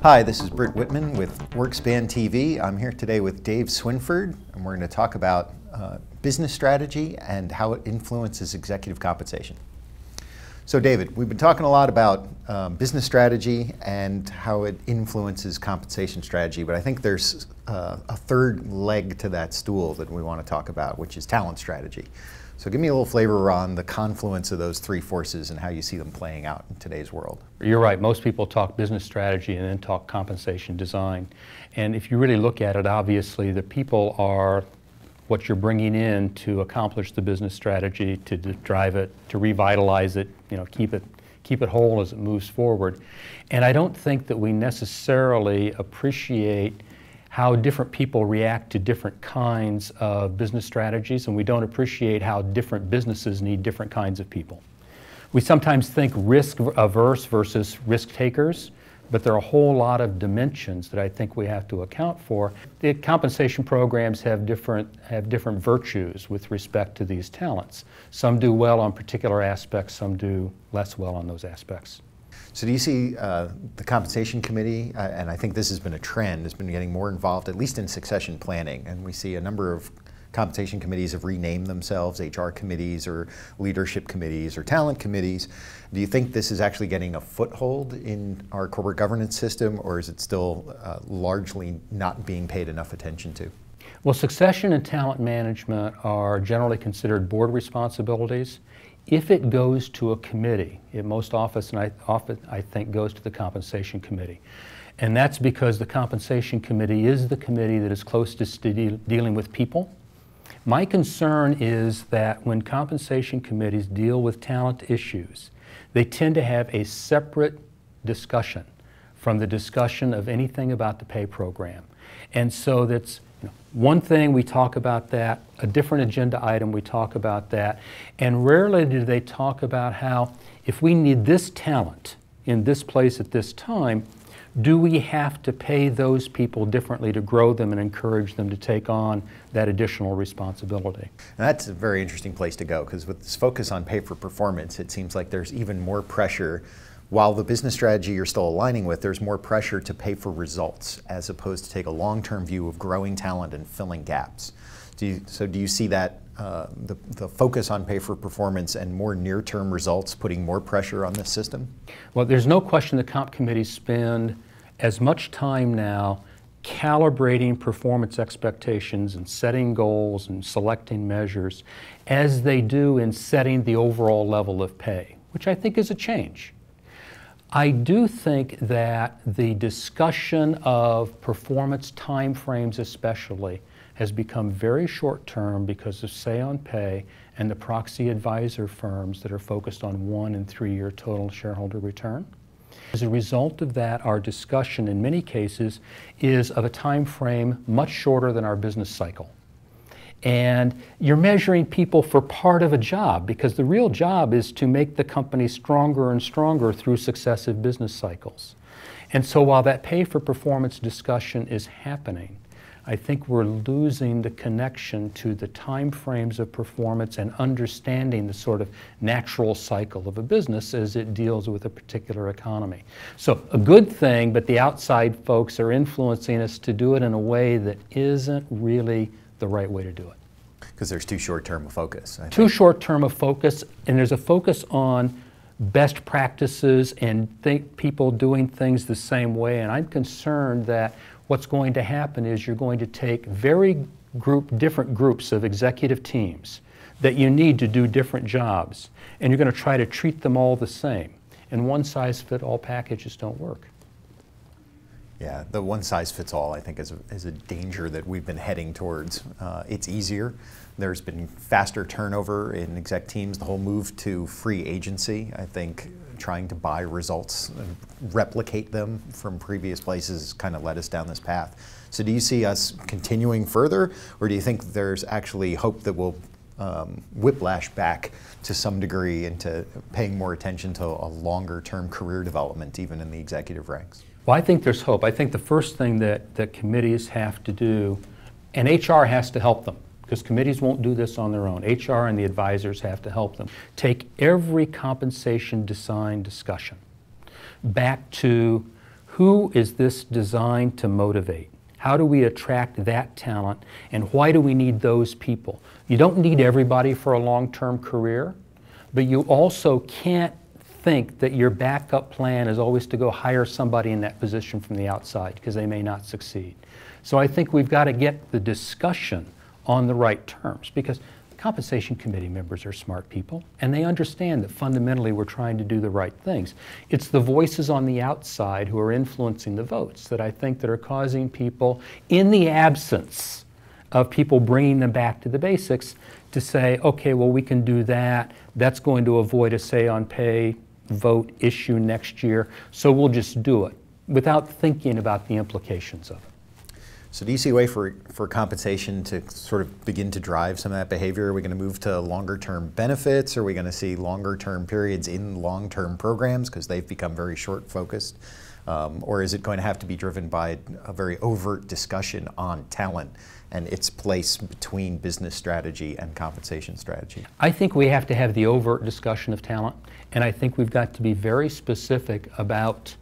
Hi, this is Brit Wittman with WorkSpan TV. I'm here today with Dave Swinford, and we're going to talk about business strategy and how it influences executive compensation. So David, we've been talking a lot about business strategy and how it influences compensation strategy, but I think there's a third leg to that stool that we want to talk about, which is talent strategy. So give me a little flavor on the confluence of those three forces and how you see them playing out in today's world. You're right. Most people talk business strategy and then talk compensation design. And if you really look at it, obviously the people are what you're bringing in to accomplish the business strategy, to drive it, to revitalize it, keep it whole as it moves forward. And I don't think that we necessarily appreciate how different people react to different kinds of business strategies, and we don't appreciate how different businesses need different kinds of people. We sometimes think risk averse versus risk takers, but there are a whole lot of dimensions that I think we have to account for. The compensation programs have different virtues with respect to these talents. Some do well on particular aspects, some do less well on those aspects. So do you see the compensation committee, and I think this has been a trend, has been getting more involved, at least in succession planning, and we see a number of compensation committees have renamed themselves HR committees or leadership committees or talent committees. Do you think this is actually getting a foothold in our corporate governance system, or is it still largely not being paid enough attention to? Well, succession and talent management are generally considered board responsibilities. If it goes to a committee, it most often I think goes to the compensation committee. And that's because the compensation committee is the committee that is closest to dealing with people. My concern is that when compensation committees deal with talent issues, they tend to have a separate discussion from the discussion of anything about the pay program. And so that's one thing we talk about that, a different agenda item we talk about that, and rarely do they talk about how if we need this talent in this place at this time, do we have to pay those people differently to grow them and encourage them to take on that additional responsibility? And that's a very interesting place to go, because with this focus on pay for performance, it seems like there's even more pressure. While the business strategy you're still aligning with, there's more pressure to pay for results as opposed to take a long-term view of growing talent and filling gaps. Do you see that the focus on pay for performance and more near-term results putting more pressure on this system? Well, there's no question the comp committees spend as much time now calibrating performance expectations and setting goals and selecting measures as they do in setting the overall level of pay, which I think is a change. I do think that the discussion of performance timeframes especially has become very short-term because of say on pay and the proxy advisor firms that are focused on 1- and 3-year total shareholder return. As a result of that, our discussion in many cases is of a time frame much shorter than our business cycle. And you're measuring people for part of a job, because the real job is to make the company stronger and stronger through successive business cycles. And so while that pay for performance discussion is happening, I think we're losing the connection to the time frames of performance and understanding the sort of natural cycle of a business as it deals with a particular economy. So a good thing, but the outside folks are influencing us to do it in a way that isn't really the right way to do it. Because there's too short-term a focus. Too short-term a focus, and there's a focus on best practices and people doing things the same way, and I'm concerned that what's going to happen is you're going to take different groups of executive teams that you need to do different jobs, and you're going to try to treat them all the same, and one-size-fits-all packages don't work. Yeah, the one-size-fits-all, I think, is a danger that we've been heading towards. It's easier. There's been faster turnover in exec teams. The whole move to free agency, I think, trying to buy results and replicate them from previous places kind of led us down this path. So do you see us continuing further, or do you think there's actually hope that we'll whiplash back to some degree into paying more attention to a longer-term career development, even in the executive ranks? Well, I think there's hope. I think the first thing that committees have to do, and HR has to help them, because committees won't do this on their own. HR and the advisors have to help them. Take every compensation design discussion back to Who is this designed to motivate? How do we attract that talent, and why do we need those people? You don't need everybody for a long-term career, but you also can't think that your backup plan is always to go hire somebody in that position from the outside, because they may not succeed. So I think we've got to get the discussion on the right terms, because compensation committee members are smart people, and they understand that fundamentally we're trying to do the right things. It's the voices on the outside who are influencing the votes that I think that are causing people, in the absence of people bringing them back to the basics, to say, okay, well, we can do that. That's going to avoid a say on pay vote issue next year, so we'll just do it without thinking about the implications of it. So do you see a way for compensation to sort of begin to drive some of that behavior? Are we going to move to longer-term benefits? Are we going to see longer-term periods in long-term programs because they've become very short-focused? Or is it going to have to be driven by a very overt discussion on talent and its place between business strategy and compensation strategy? I think we have to have the overt discussion of talent, and I think we've got to be very specific about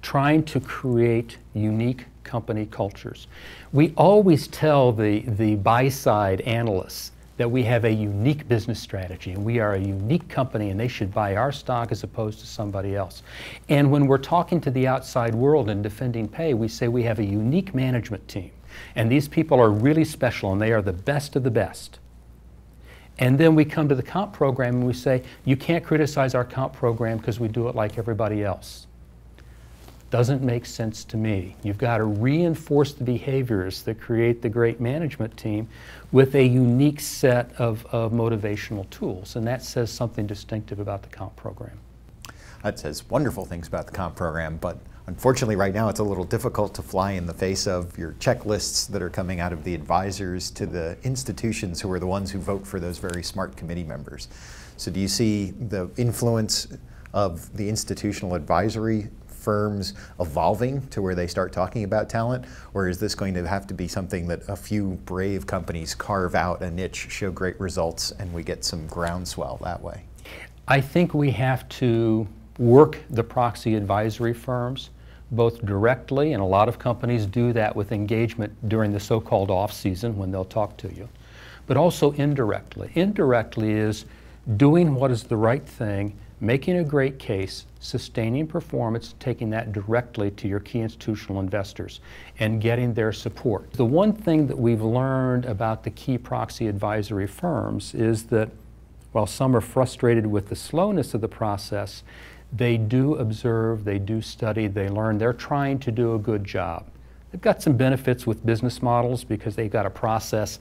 trying to create unique company cultures. We always tell the buy-side analysts that we have a unique business strategy and we are a unique company and they should buy our stock as opposed to somebody else. And when we're talking to the outside world and defending pay, we say we have a unique management team and these people are really special and they are the best of the best. And then we come to the comp program and we say, you can't criticize our comp program because we do it like everybody else. Doesn't make sense to me. You've got to reinforce the behaviors that create the great management team with a unique set of motivational tools, and that says something distinctive about the comp program. That says wonderful things about the comp program, but unfortunately right now it's a little difficult to fly in the face of your checklists that are coming out of the advisors to the institutions who are the ones who vote for those very smart committee members. So do you see the influence of the institutional advisory firms evolving to where they start talking about talent, or is this going to have to be something that a few brave companies carve out a niche, show great results, and we get some groundswell that way? I think we have to work the proxy advisory firms both directly, and a lot of companies do that with engagement during the so-called off-season when they'll talk to you, but also indirectly. Indirectly is doing what is the right thing, making a great case, sustaining performance, taking that directly to your key institutional investors and getting their support. The one thing that we've learned about the key proxy advisory firms is that while some are frustrated with the slowness of the process, they do observe, they do study, they learn, they're trying to do a good job. They've got some benefits with business models because they've got to process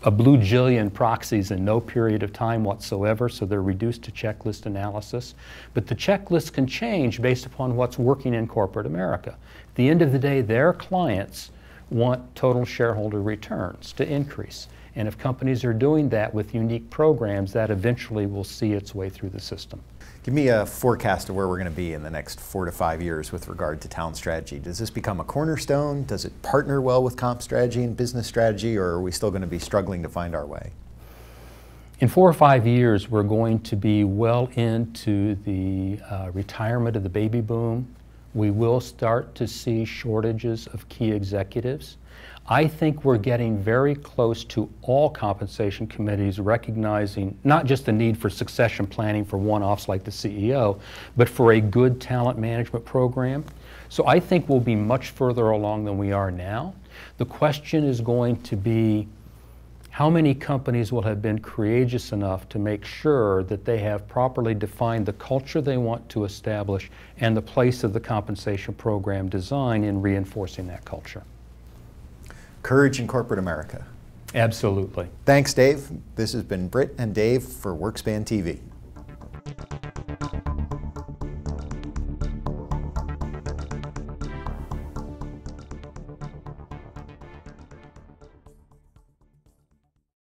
a blue jillion proxies in no period of time whatsoever, so they're reduced to checklist analysis. But the checklist can change based upon what's working in corporate America. At the end of the day, their clients want total shareholder returns to increase. And if companies are doing that with unique programs, that eventually will see its way through the system. Give me a forecast of where we're going to be in the next 4 to 5 years with regard to talent strategy. Does this become a cornerstone? Does it partner well with comp strategy and business strategy, or are we still going to be struggling to find our way? In 4 or 5 years, we're going to be well into the retirement of the baby boom. We will start to see shortages of key executives. I think we're getting very close to all compensation committees recognizing not just the need for succession planning for one-offs like the CEO, but for a good talent management program. So I think we'll be much further along than we are now. The question is going to be how many companies will have been courageous enough to make sure that they have properly defined the culture they want to establish and the place of the compensation program design in reinforcing that culture. Courage in corporate America. Absolutely. Thanks, Dave. This has been Brit and Dave for WorkSpan TV.